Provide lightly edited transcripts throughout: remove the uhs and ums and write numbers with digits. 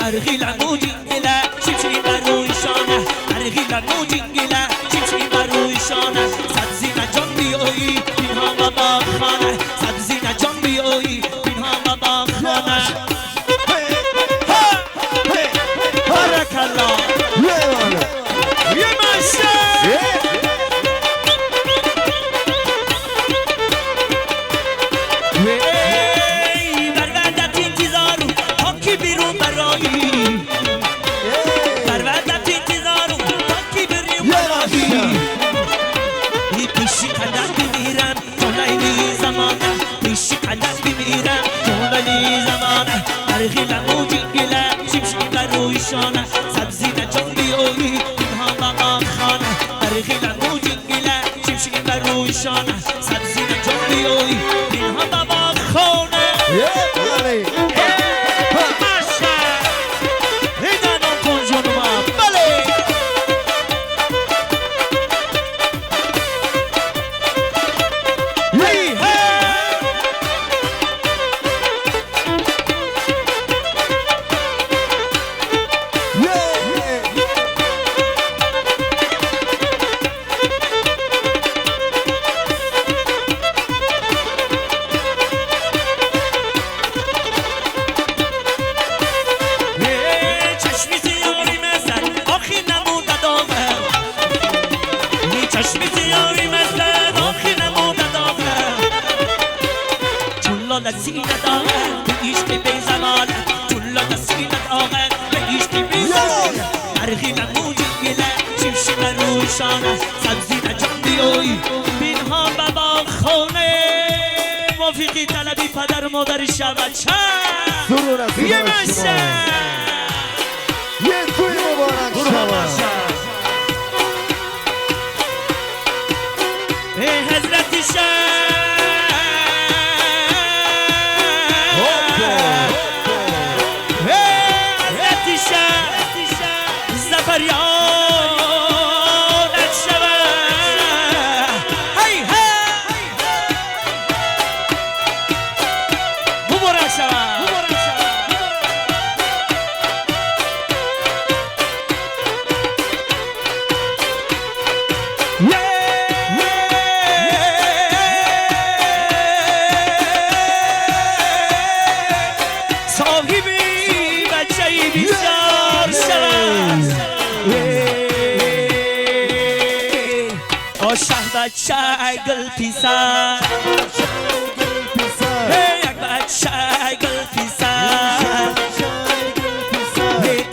ارغیلا موجینگله چیچی برویشانه ارغیلا موجینگله چیچی برویشانه سبزی نجان بیایی اینها بابا خانه سبزی نجان بیایی اینها بابا خانه بارک الله یه ماشه ارغیلا موجینگله چیمشی برویشانه سبزی نجان بیایی اینها بابا خانه ارغیلا موجینگله چیمشی برویشانه سبزی نجان بیایی اینها بابا خانه ماشه هیدانم کن جنوبم بله سینه داغه به عشق بی زمانه جلال سینه داغه به عشق بی زمانه ارغیلا موجینگله چیمشی برویشانه سبزی نجان بیایی بینها بابا خانه موفقی طلبی پدر و مادر شبچه یه مشه یه توی مبارک شما حضرت شب بچه گل پیسر یک بچه گل پیسر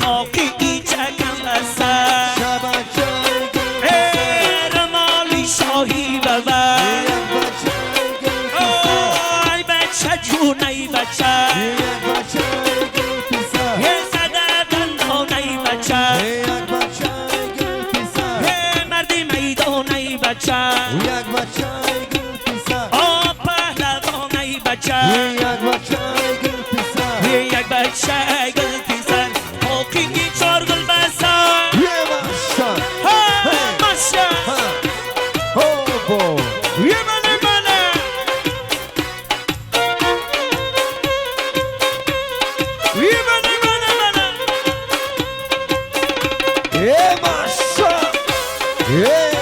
آقی ای چکم بسر رمالی شاهی ببر ای بچه جون ای بچه زده دندان ای بچه مردی میدان ای بچه یک بچه گل پیسر آب پهلوان ای بچه یک بچه گل پیسر یک بچه گل پیسر حقیقی چار گل بسر یه ماشا ماشا یه منه منه یه منه منه منه یه ماشا یه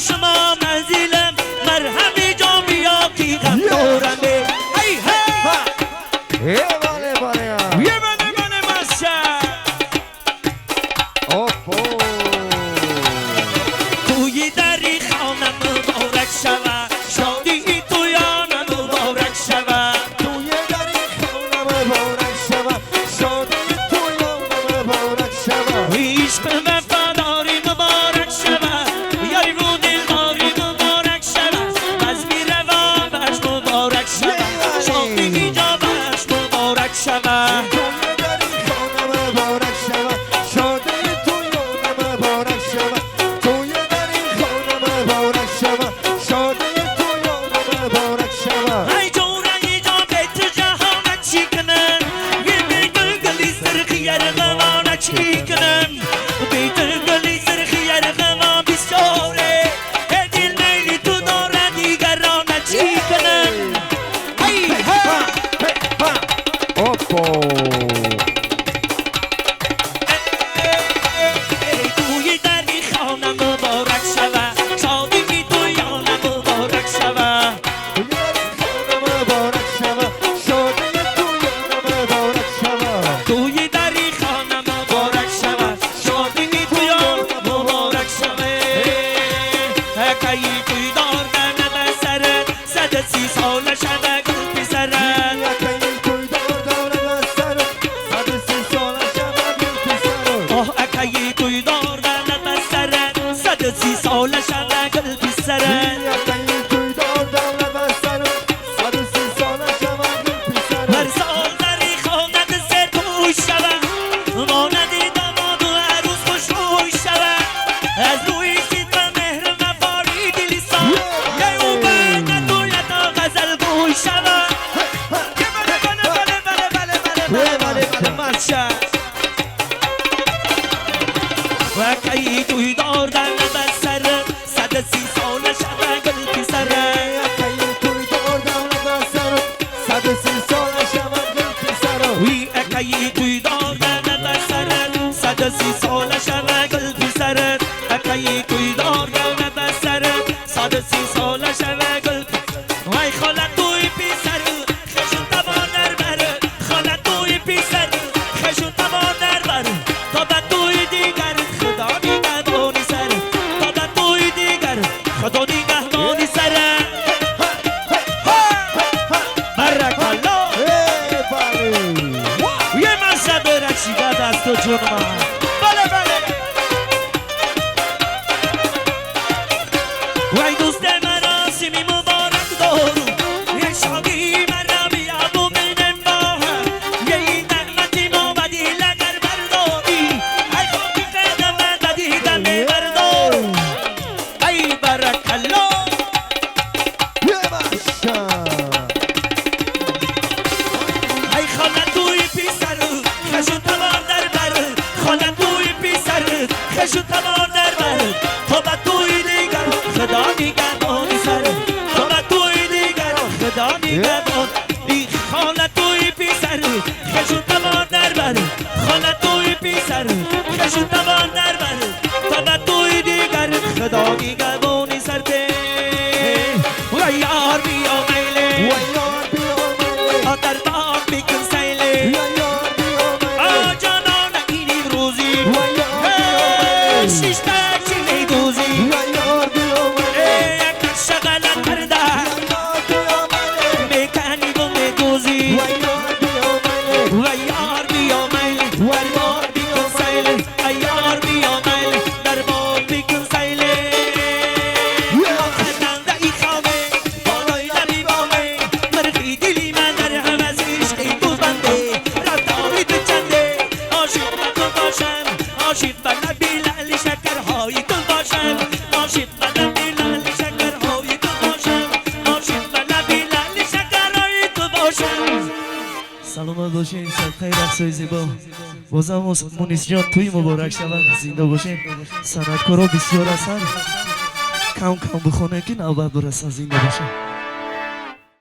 شما منزلم مرهمی جا بیا شوه گل وای خالت توی پیسر خشون تبان در بره خالت توی پیسر خشون تبان در بره تا به توی دیگر خدا نگهبانی سر تا به توی دیگر خدا نگهبانی سر برکالله یه مذهب رکشیده دست و جون من بله بله وای دوست مراسمی مبارک دارو یه شادی مرا بیاد و بینم با هم یه این نعمتی ما بدی لگر برداری ای خودی قدم بدی دم بردار ای برکالله ای خالت توی پیسر خشون تبار در بر خالت توی پیسر خشون تبار در بر تا به توی دیگر خدا نگهبانی سر تا به توی دیگر خدا نگهبان ای خالت توی پیسر خشون تبار در بر خالت توی پیسر خشون تبار در بر تا به توی دیگر خدا نگهبانی سر ته و یار بیا میله در بار بکن سیله جانان اینی روزی شیشته چی میدوزی یک شغلت کرده میکنی و میدوزی و یار بیا میل در بار بکن سیله یار بیا میل در بار بکن سیله خندنده ای خوابه بالای نبی بامه مرغی دلی من در حوزش ای تو بنده رفتاری تو چنده عاشق من تو باشم عاشق من نبی لعل شکرهای تو باشم عاشق من نبی لعل شکرهای تو باشم عاشق من نبی لعل شکرهای تو باشم سلامت باشین خیر رقصای زیبا بازم مونیس جان توی مبارک شود زنده باشین صنعتکارا بسیار هستن کم کم بخونه که نوبت برسن زنده باشین